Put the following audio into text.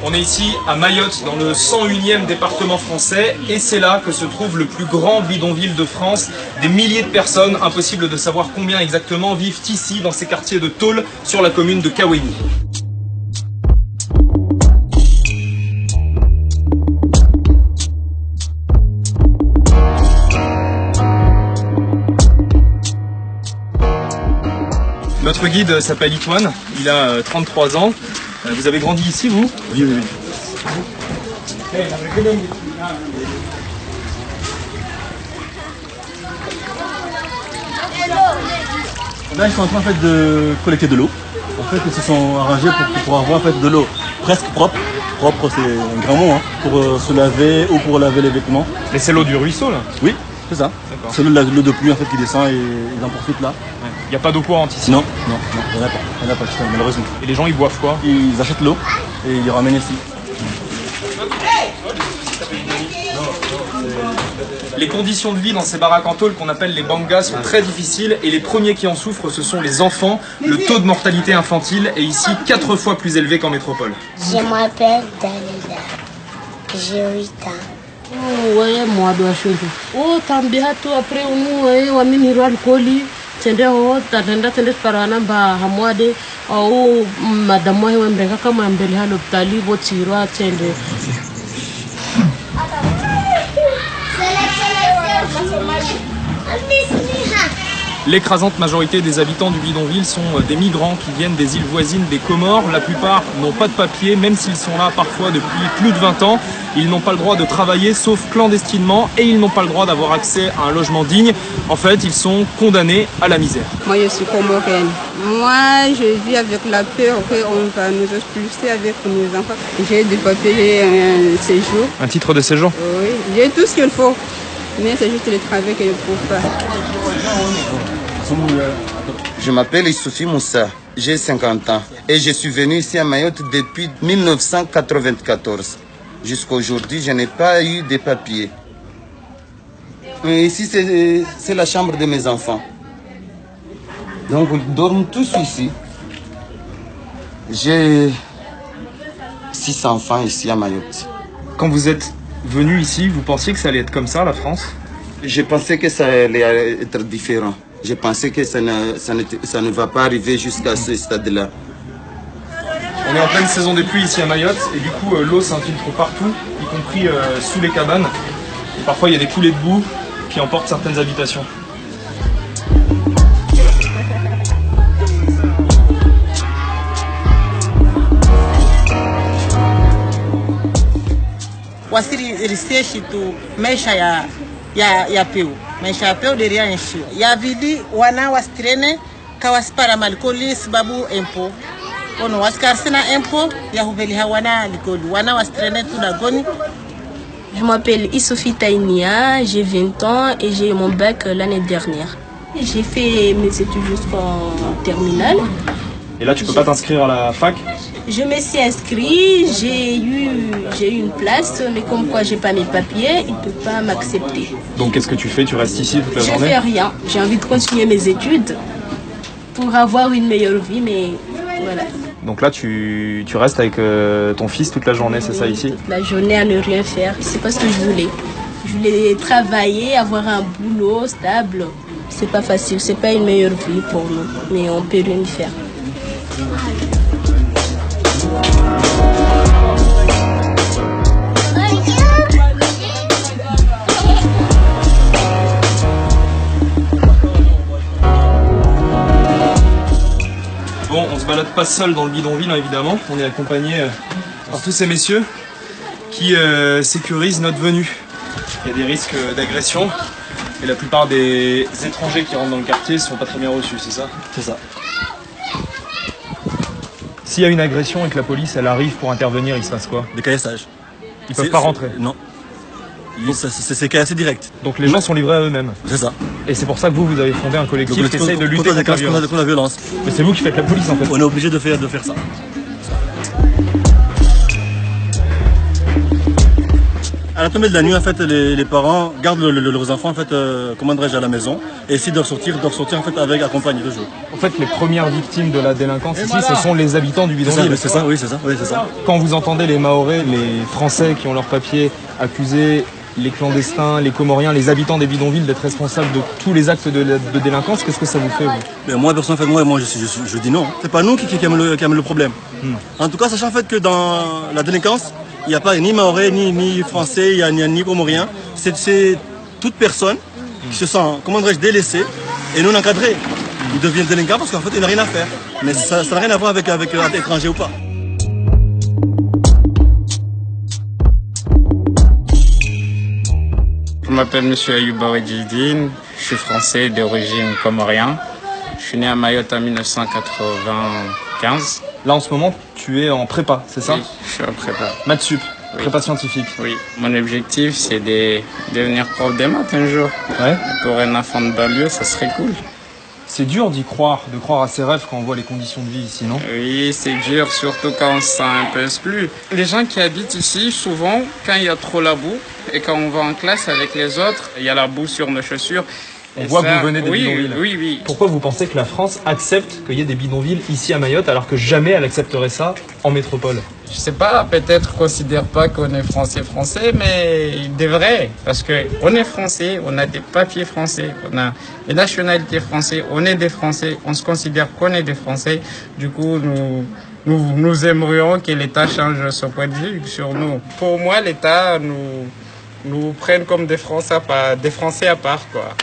On est ici à Mayotte, dans le 101e département français, et c'est là que se trouve le plus grand bidonville de France. Des milliers de personnes, impossible de savoir combien exactement, vivent ici, dans ces quartiers de tôle, sur la commune de Kaweni. Notre guide s'appelle Itoine, il a 33 ans. Vous avez grandi ici, vous? Oui, oui, oui. Là, ils sont en train en fait, de collecter de l'eau. En fait, ils se sont arrangés pour avoir en fait, de l'eau presque propre. Propre, c'est un grand mot, hein, pour se laver ou pour laver les vêtements. Mais c'est l'eau du ruisseau, là? Oui, c'est ça. C'est l'eau de pluie en fait, qui descend et ils en profitent là. Il n'y a pas d'eau courante ici? Non, non, non, il n'y en a pas. Il n'y en a pas, malheureusement. Et les gens, ils boivent quoi? Ils achètent l'eau et ils ramènent ici. Les conditions de vie dans ces baraques en tôle qu'on appelle les bangas sont très difficiles et les premiers qui en souffrent ce sont les enfants. Le taux de mortalité infantile est ici 4 fois plus élevé qu'en métropole. Je m'appelle Dalila, j'ai 8 ans. Ouais, moi, dois changer. Oh, tambia tu après nous, wa mini roi alcooli. Tende ho tatenda tende parana ba hamwade au madame wa mbeka kama mbele ha l'hôpital bo tirwa tende. L'écrasante majorité des habitants du bidonville sont des migrants qui viennent des îles voisines des Comores. La plupart n'ont pas de papier, même s'ils sont là parfois depuis plus de 20 ans. Ils n'ont pas le droit de travailler sauf clandestinement et ils n'ont pas le droit d'avoir accès à un logement digne. En fait, ils sont condamnés à la misère. Moi, je suis comorienne. Moi, je vis avec la peur qu'on va nous expulser avec nos enfants. J'ai des papiers, j'ai un séjour. Un titre de séjour? Oui, j'ai tout ce qu'il faut. Mais c'est juste le travail que je ne trouve pas. Je m'appelle Issoufi Moussa, j'ai 50 ans et je suis venu ici à Mayotte depuis 1994. Jusqu'à aujourd'hui, je n'ai pas eu de papiers. Mais ici, c'est la chambre de mes enfants. Donc, ils dorment tous ici. J'ai 6 enfants ici à Mayotte. Quand vous êtes venu ici, vous pensiez que ça allait être comme ça, la France? Je pensais que ça allait être différent. Je pensais que ça ne va pas arriver jusqu'à ce stade-là. On est en pleine saison des pluies ici à Mayotte et du coup l'eau s'infiltre partout, y compris sous les cabanes. Et parfois il y a des coulées de boue qui emportent certaines habitations. Wasiri riseshi tu maisha ya peu. Maisha ya peu de rien nchi. Ya vidi wana wastrene kawaspara malikoli sababu empo. Ono waskarsina empo ya hubeli hawana likoli. Wana wastrene tu dagoni. Je m'appelle Issoufi Taïnia, j'ai 20 ans et j'ai eu mon bac l'année dernière. J'ai fait mes études jusqu'en terminale. Et là tu peux pas t'inscrire à la fac? Je me suis inscrite, j'ai eu une place, mais comme quoi j'ai pas mes papiers, ils ne peuvent pas m'accepter. Donc qu'est-ce que tu fais? Tu restes ici toute la journée? Je fais rien, j'ai envie de continuer mes études pour avoir une meilleure vie, mais voilà. Donc là tu restes avec ton fils toute la journée, c'est ça ici? Toute la journée à ne rien faire, c'est pas ce que je voulais. Je voulais travailler, avoir un boulot stable. C'est pas facile, c'est pas une meilleure vie pour nous, mais on peut rien y faire. Bon, on se balade pas seul dans le bidonville, hein, évidemment. On est accompagné par tous ces messieurs qui sécurisent notre venue. Il y a des risques d'agression et la plupart des étrangers qui rentrent dans le quartier ne sont pas très bien reçus, c'est ça? C'est ça. S'il y a une agression et que la police elle arrive pour intervenir, il se passe quoi? Des caillassages. Ils peuvent pas rentrer? Non. C'est caillassé direct. Donc les gens sont livrés à eux-mêmes? C'est ça. Et c'est pour ça que vous avez fondé un collectif qui essaye de lutter contre la violence. Mais c'est vous qui faites la police en fait. On est obligé de faire ça. la tombée de la nuit, en fait, les parents gardent leurs enfants, en fait, comment dirais-je, à la maison et essaient de ressortir en fait, avec accompagné toujours. En fait, les premières victimes de la délinquance ici, ce sont les habitants du bidonville. C'est ça, oui, c'est ça, oui, c'est ça. Quand vous entendez les Mahorais, les Français qui ont leurs papiers, accuser les clandestins, les Comoriens, les habitants des bidonvilles d'être responsables de tous les actes de délinquance, qu'est-ce que ça vous fait, vous? Mais moi, personnellement, moi, je dis non. C'est pas nous qui aiment le problème. En tout cas, sachant en fait que dans la délinquance, il n'y a pas ni Mahorais, ni Français, il n'y a ni Comoriens. C'est toute personne qui se sent, comment dirais-je, délaissée et non encadrée. Ils deviennent délinquants parce qu'en fait, ils n'ont rien à faire. Mais ça n'a rien à voir avec l'étranger ou pas. Je m'appelle M. Ayouba Wedjidine, je suis français d'origine comorien. Je suis né à Mayotte en 1995. Là, en ce moment, tu es en prépa, c'est ça? Oui, je suis en prépa. Maths sup, Oui. prépa scientifique. Oui, mon objectif, c'est de devenir prof de maths un jour. Ouais. Pour un enfant de banlieue, ça serait cool. C'est dur de croire à ses rêves quand on voit les conditions de vie ici, non? Oui, c'est dur, surtout quand on se sent un peu exclu. Les gens qui habitent ici, souvent, quand il y a trop la boue, et quand on va en classe avec les autres, il y a la boue sur nos chaussures. On voit que vous venez des bidonvilles. Oui. Pourquoi vous pensez que la France accepte qu'il y ait des bidonvilles ici à Mayotte alors que jamais elle accepterait ça en métropole? Je sais pas, peut-être qu'on considère pas qu'on est français, mais il devrait. Parce que on est français, on a des papiers français, on a des nationalités françaises, on est des Français, on se considère qu'on est des Français. Du coup, nous aimerions que l'État change son point de vue sur nous. Pour moi, l'État nous prenne comme des Français à part, quoi.